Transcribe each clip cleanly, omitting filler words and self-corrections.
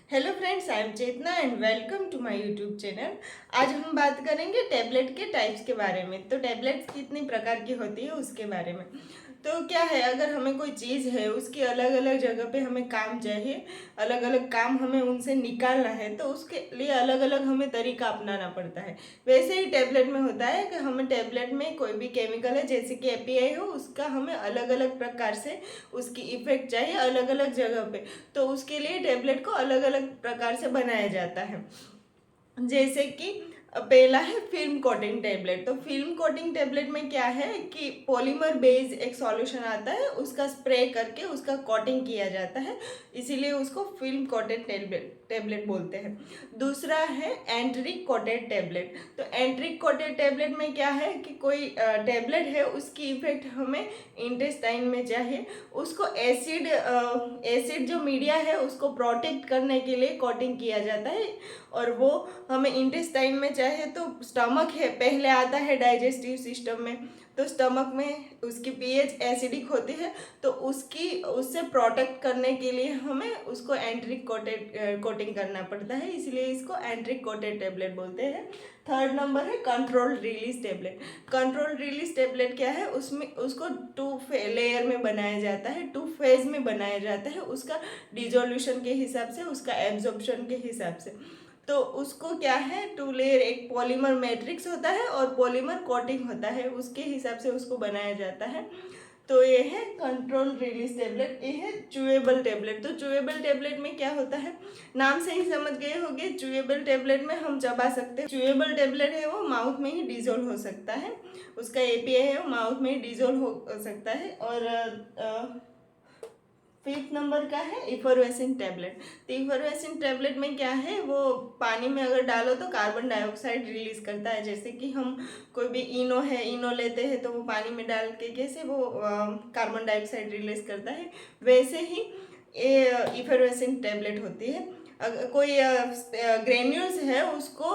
Hello friends, I am Chetna and welcome to my YouTube channel. आज हम बात करेंगे टैबलेट के टाइप्स के बारे में। तो टैबलेट्स कितनी प्रकार की होती है उसके बारे में। तो क्या है, अगर हमें कोई चीज़ है उसकी अलग अलग जगह पे हमें काम चाहिए, अलग अलग काम हमें उनसे निकालना है, तो उसके लिए अलग अलग हमें तरीका अपनाना पड़ता है। वैसे ही टैबलेट में होता है कि हमें टैबलेट में कोई भी केमिकल है, जैसे कि एपीआई हो, उसका हमें अलग अलग प्रकार से उसकी इफेक्ट चाहिए अलग अलग जगह पे। तो उसके लिए टैबलेट को अलग अलग प्रकार से बनाया जाता है। जैसे कि पहला है फिल्म कोटिंग टैबलेट। तो फिल्म कोटिंग टैबलेट में क्या है कि पॉलीमर बेस्ड एक सॉल्यूशन आता है, उसका स्प्रे करके उसका कोटिंग किया जाता है, इसीलिए उसको फिल्म कोटेड टैबलेट बोलते हैं। दूसरा है एंट्रिक कोटेड टैबलेट। तो एंट्रिक कोटेड टैबलेट में क्या है कि कोई टैबलेट है, उसकी इफेक्ट हमें इंटेस्टाइन में चाहिए, उसको एसिड जो मीडिया है उसको प्रोटेक्ट करने के लिए कोटिंग किया जाता है, और वो हमें इंटेस्टाइन में चाहे तो स्टमक है पहले आता है डाइजेस्टिव सिस्टम में, तो स्टमक में उसकी पीएच एसिडिक होती है, तो उससे प्रोटेक्ट करने के लिए हमें उसको एंट्रिक कोटिंग करना पड़ता है, इसलिए इसको एंट्रिक कोटेड टैबलेट बोलते हैं। थर्ड नंबर है control release tablet. Control release tablet क्या है, उसमें उसको टू लेयर में बनाया जाता है, टू फेज में बनाया जाता है, उसका डिजोल्यूशन के हिसाब से, उसका एब्जॉर्प्शन के हिसाब से। तो उसको क्या है, टू लेयर एक पॉलीमर मैट्रिक्स होता है और पॉलीमर कोटिंग होता है, उसके हिसाब से उसको बनाया जाता है। तो ये है कंट्रोल रिलीज टेबलेट। ये है चूएबल टेबलेट। तो चूएबल टेबलेट में क्या होता है, नाम से ही समझ गए होंगे, चूएबल टेबलेट में हम चबा सकते हैं। चूएबल टेबलेट है वो माउथ में ही डिजोल्व हो सकता है, उसका एपीआई है वो माउथ में ही डिजोल्व हो सकता है। और फिफ्थ नंबर का है इफरवेसिन टैबलेट। तो इफरवेसिन टैबलेट में क्या है, वो पानी में अगर डालो तो कार्बन डाइऑक्साइड रिलीज करता है। जैसे कि हम कोई भी इनो है, इनो लेते हैं तो वो पानी में डाल के कैसे वो कार्बन डाइऑक्साइड रिलीज करता है, वैसे ही ये इफरवेसिन टैबलेट होती है। अगर कोई ग्रेन्यूल्स है उसको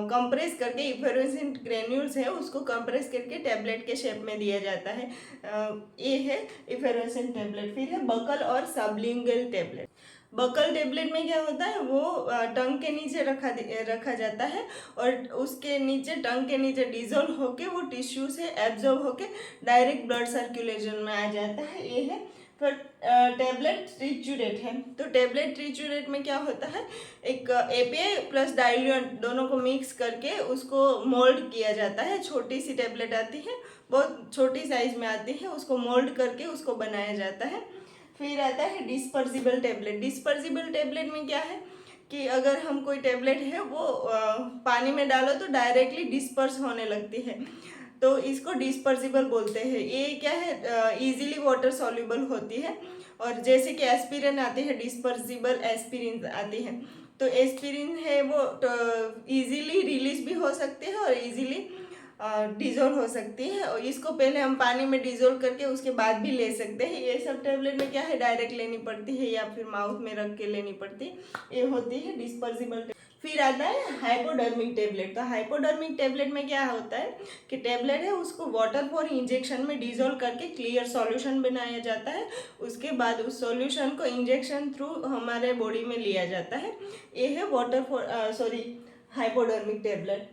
कंप्रेस करके, इफरवेसिन ग्रेन्यूल्स है उसको कंप्रेस करके टैबलेट के शेप में दिया जाता है। ये है इफेरोसिन टेबलेट। फिर है बकल और सबलिंगुअल टेबलेट। बकल टेबलेट में क्या होता है, वो टंग के नीचे रखा जाता है, और उसके नीचे टंग के नीचे डिजोल्व होके वो टिश्यू से एब्जॉर्ब होके डायरेक्ट ब्लड सर्कुलेशन में आ जाता है। ये है। फिर टेबलेट ट्रिचुरेट है। तो टेबलेट ट्रिचुरेट में क्या होता है, एक एपीआई प्लस डाइल्यूएंट दोनों को मिक्स करके उसको मोल्ड किया जाता है। छोटी सी टेबलेट आती है, बहुत छोटी साइज में आती है, उसको मोल्ड करके उसको बनाया जाता है। फिर आता है डिस्पर्सिबल टेबलेट। डिस्पर्सिबल टेबलेट में क्या है कि अगर हम कोई टेबलेट है वो पानी में डालो तो डायरेक्टली डिस्पर्स होने लगती है, तो इसको डिस्पर्सिबल बोलते हैं। ये क्या है, इजीली वाटर सॉल्युबल होती है। और जैसे कि एस्पिरिन आती है, डिस्पर्सिबल एस्पिरिन आती है। तो एस्पिरिन है वो इजीली रिलीज भी हो सकती है और इजीली डिजोल्व हो सकती है, और इसको पहले हम पानी में डिजोल्व करके उसके बाद भी ले सकते हैं। ये सब टेबलेट में क्या है, डायरेक्ट लेनी पड़ती है या फिर माउथ में रख के लेनी पड़ती है। ये होती है डिस्पर्सिबल। फिर आता है हाइपोडर्मिक टेबलेट। तो हाइपोडर्मिक टेबलेट में क्या होता है कि टेबलेट है उसको वाटर फॉर इंजेक्शन में डिजोल्व करके क्लियर सॉल्यूशन बनाया जाता है, उसके बाद उस सॉल्यूशन को इंजेक्शन थ्रू हमारे बॉडी में लिया जाता है। ये है वाटर फॉर हाइपोडर्मिक टेबलेट।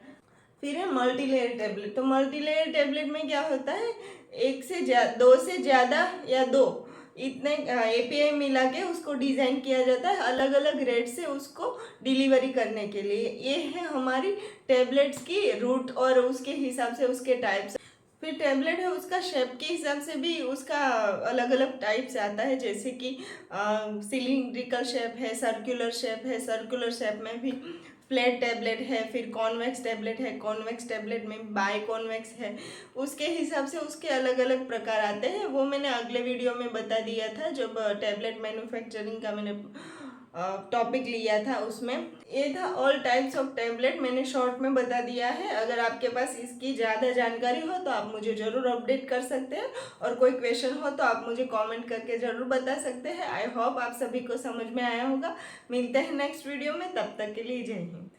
फिर है मल्टी लेयर टेबलेट। तो मल्टी लेयर टेबलेट में क्या होता है, एक से दो से ज़्यादा या दो इतने एपीआई मिला के उसको डिज़ाइन किया जाता है अलग अलग रेट से उसको डिलीवरी करने के लिए। ये है हमारी टेबलेट्स की रूट और उसके हिसाब से उसके टाइप्स। फिर टेबलेट है उसका शेप के हिसाब से भी उसका अलग अलग टाइप से आता है, जैसे कि सिलिंड्रिकल शेप है, सर्कुलर शेप है, सर्कुलर शेप में भी फ्लैट टेबलेट है, फिर कॉन्वेक्स टेबलेट है, कॉन्वेक्स टेबलेट में बाय कॉन्वेक्स है, उसके हिसाब से उसके अलग अलग प्रकार आते हैं। वो मैंने अगले वीडियो में बता दिया था, जब टेबलेट मैन्युफैक्चरिंग का मैंने टॉपिक लिया था उसमें। ये था ऑल टाइप्स ऑफ टेबलेट, मैंने शॉर्ट में बता दिया है। अगर आपके पास इसकी ज़्यादा जानकारी हो तो आप मुझे ज़रूर अपडेट कर सकते हैं, और कोई क्वेश्चन हो तो आप मुझे कमेंट करके ज़रूर बता सकते हैं। आई होप आप सभी को समझ में आया होगा। मिलते हैं नेक्स्ट वीडियो में, तब तक के लिए जय हिंद।